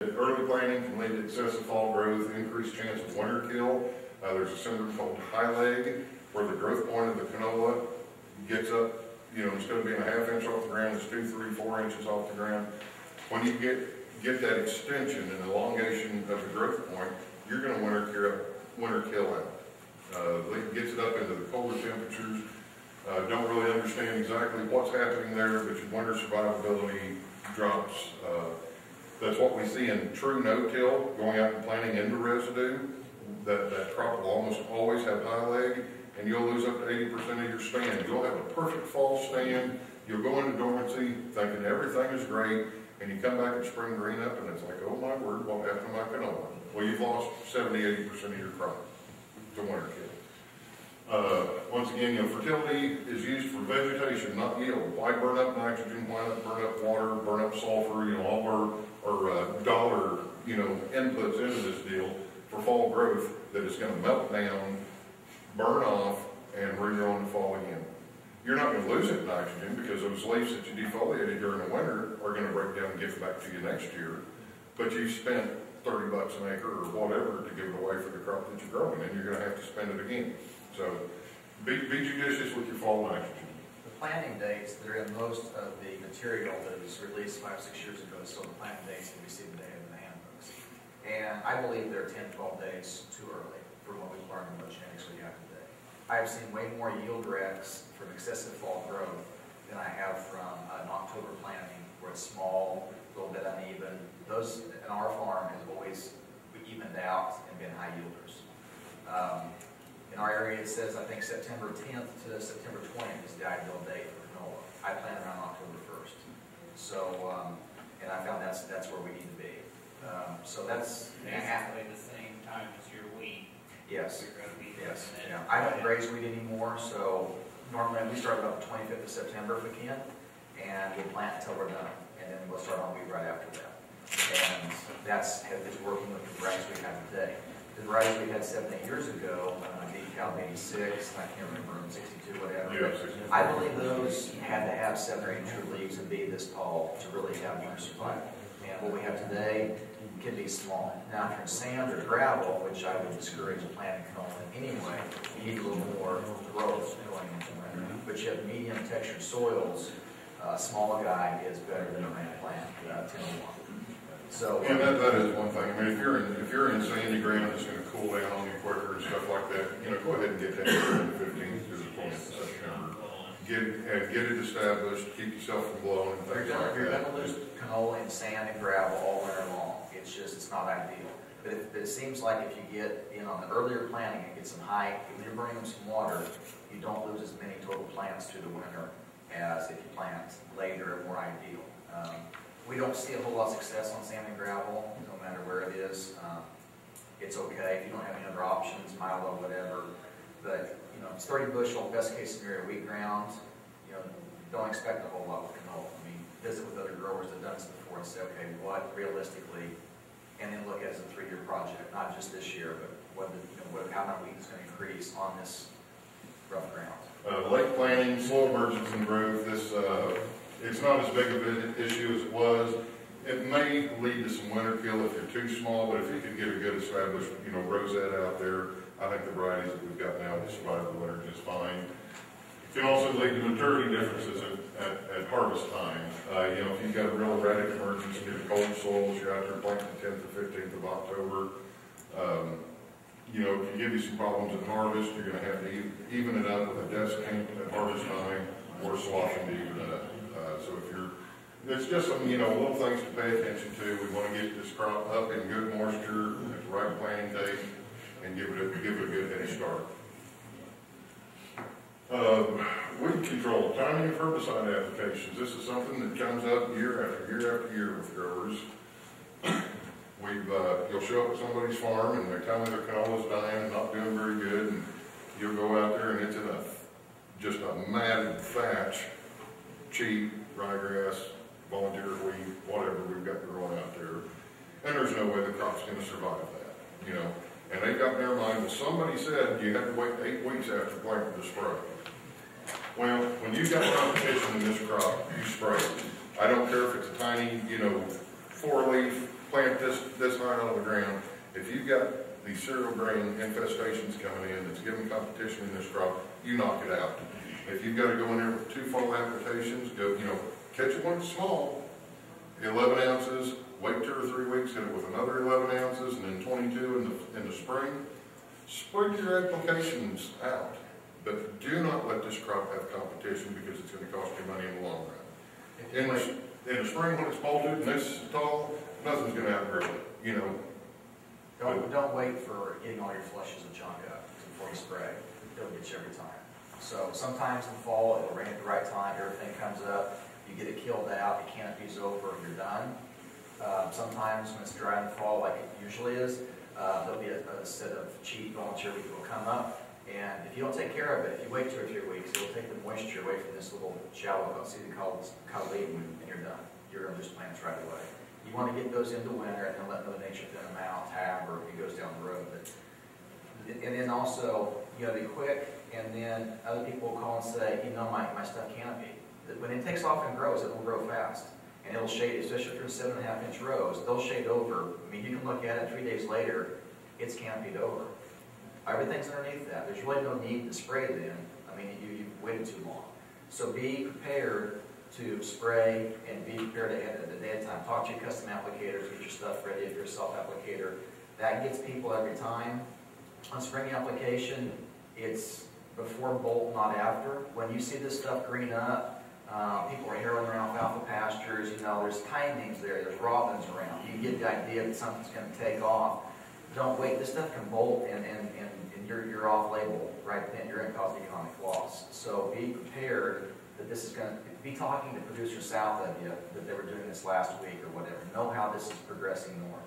Early planting can lead to excessive fall growth, increased chance of winter kill. There's a syndrome called high leg, where the growth point of the canola gets up, instead of being a half inch off the ground, it's 2, 3, 4 inches off the ground. When you get that extension and elongation of the growth point, you're going to winter kill out. It gets it up into the colder temperatures. Don't really understand exactly what's happening there, but your winter survivability drops. That's what we see in true no-till, going out and planting into residue. That crop will almost always have high leg, and you'll lose up to 80% of your stand. You'll have a perfect fall stand. You'll go into dormancy thinking everything is great, and you come back in spring green up, and it's like, oh my word, what happened to my canola? Well, you've lost 70–80% of your crop to winter kill. Once again, fertility is used for vegetation, not yield. Why burn up nitrogen? Why not burn up water, burn up sulfur? All our dollar, inputs into this deal for fall growth that is going to melt down, burn off, and regrow in the fall again. You're not going to lose that nitrogen because those leaves that you defoliated during the winter are going to break down and give back to you next year. But you spent $30 an acre or whatever to give it away for the crop that you're growing, and you're going to have to spend it again. So be judicious with your fall nitrogen. The planting dates, they're in most of the material that was released 5 or 6 years ago, so the planting dates that we see today in the handbooks. And I believe they're 10–12 days too early for what we've learned in the genetics we have today. I've seen way more yield wrecks from excessive fall growth than I have from an October planting where it's small, a little bit uneven. Those in our farm has always evened out and been high yielders. In our area, it says, I think, September 10th to September 20th is the ideal date for canola. I plant around October 1st. So, and I found that's where we need to be. So that's basically the same time as your wheat. Yes. You're going to be yes. Yeah. I don't graze wheat anymore, so normally we start about the 25th of September if we can, and we'll plant until we're done, and then we'll start on wheat right after that. And that's working with the varieties we have today. The varieties we had 7–8 years ago, Cal 86, I can't remember, 62, whatever. Yeah, 62. I believe those had to have 7 or 8 true leaves and be this tall to really have winter survival. And what we have today can be small. Now, if you're in sand or gravel, which I would discourage planting canola anyway, you need a little more growth going into winter. But you have medium textured soils, a small guy is better than a man plant, 10–1. So, and that is one thing. I mean, if you're in sandy ground, it's going to cool down on you quicker and stuff like that. Go ahead and get that on the 15th to the 20th of September. Get it established. Keep yourself from blowing and things like that. You're going to lose canola and sand and gravel all winter long. It's not ideal. But it seems like if you get on the earlier planting and get some height, if you're bringing some water, you don't lose as many total plants through the winter as if you plant later and more ideal. We don't see a whole lot of success on sand and gravel, no matter where it is. It's okay if you don't have any other options, milo, whatever. But it's 30 bushel, best case scenario, wheat ground. Don't expect a whole lot with canola. I mean, visit with other growers that have done this before and say, okay, what realistically, and then look at it as a 3-year project, not just this year, but how much wheat is going to increase on this rough ground. Late planting, slow emergence and growth. It's not as big of an issue as it was. It may lead to some winter kill if you're too small, but if you could get a good established, rosette out there, I think the varieties that we've got now will survive the winter just fine. It can also lead to maturity differences at harvest time. If you've got a real erratic emergence due to cold soils, you're out there planting the 10th or 15th of October. It can give you some problems at harvest. You're going to have to even it up with a desiccant at harvest time or swathing to even it up. So it's just some, little things to pay attention to. We want to get this crop up in good moisture at the right planting date and give it a good head start. Weed control, timing of herbicide applications. This is something that comes up year after year after year with growers. You'll show up at somebody's farm and they tell me their canola's dying and not doing very good, and you'll go out there and it's in just a matted thatch, cheap, ryegrass, volunteer wheat, whatever we've got growing out there. And there's no way the crop's going to survive that, And they've got in their mind, well, somebody said you have to wait 8 weeks after planting to spray. Well, when you've got competition in this crop, you spray it. I don't care if it's a tiny, 4-leaf plant this high out of the ground, if you've got these cereal grain infestations coming in, that's giving competition in this crop, you knock it out. If you've got to go in there with 2 fall applications, go, catch it when it's small, 11 ounces, wait 2 or 3 weeks, hit it with another 11 ounces, and then 22 in the spring. Spread your applications out, but do not let this crop have competition because it's going to cost you money in the long run. In the spring when it's bolted and this tall, nothing's going to outgrow it, Don't wait for getting all your flushes of junk up before you spray. It'll get you every time. So sometimes in the fall, it'll rain at the right time, everything comes up, you get it killed out, the canopy's over, you're done. Sometimes when it's dry in the fall, like it usually is, there'll be a set of cheap volunteer weeds will come up, and if you don't take care of it, if you wait 2 or 3 weeks, it'll take the moisture away from this little shallow seed called leaf, and you're done. You're going to lose plants right away. You want to get those into winter and then let Mother Nature thin them out, tab, or it goes down the road. And then also, you got to be quick, and then other people will call and say, my stuff canopy. When it takes off and grows, it will grow fast. And it'll shade, especially if you're in 7.5-inch rows, they'll shade over. I mean, you can look at it 3 days later, it's canopied over. Everything's underneath that. There's really no need to spray then. I mean, you've waited too long. So be prepared to spray and be prepared ahead of time. Talk to your custom applicators, get your stuff ready if you're a self-applicator. That gets people every time. On spring application, it's before bolt, not after. When you see this stuff green up, people are harrowing around alfalfa pastures, there's timings there, there's robins around. You get the idea that something's going to take off. Don't wait, this stuff can bolt and you're off label right then, you're going to cause economic loss. So be prepared that this is going to, be talking to producers south of you that they were doing this last week or whatever. Know how this is progressing north.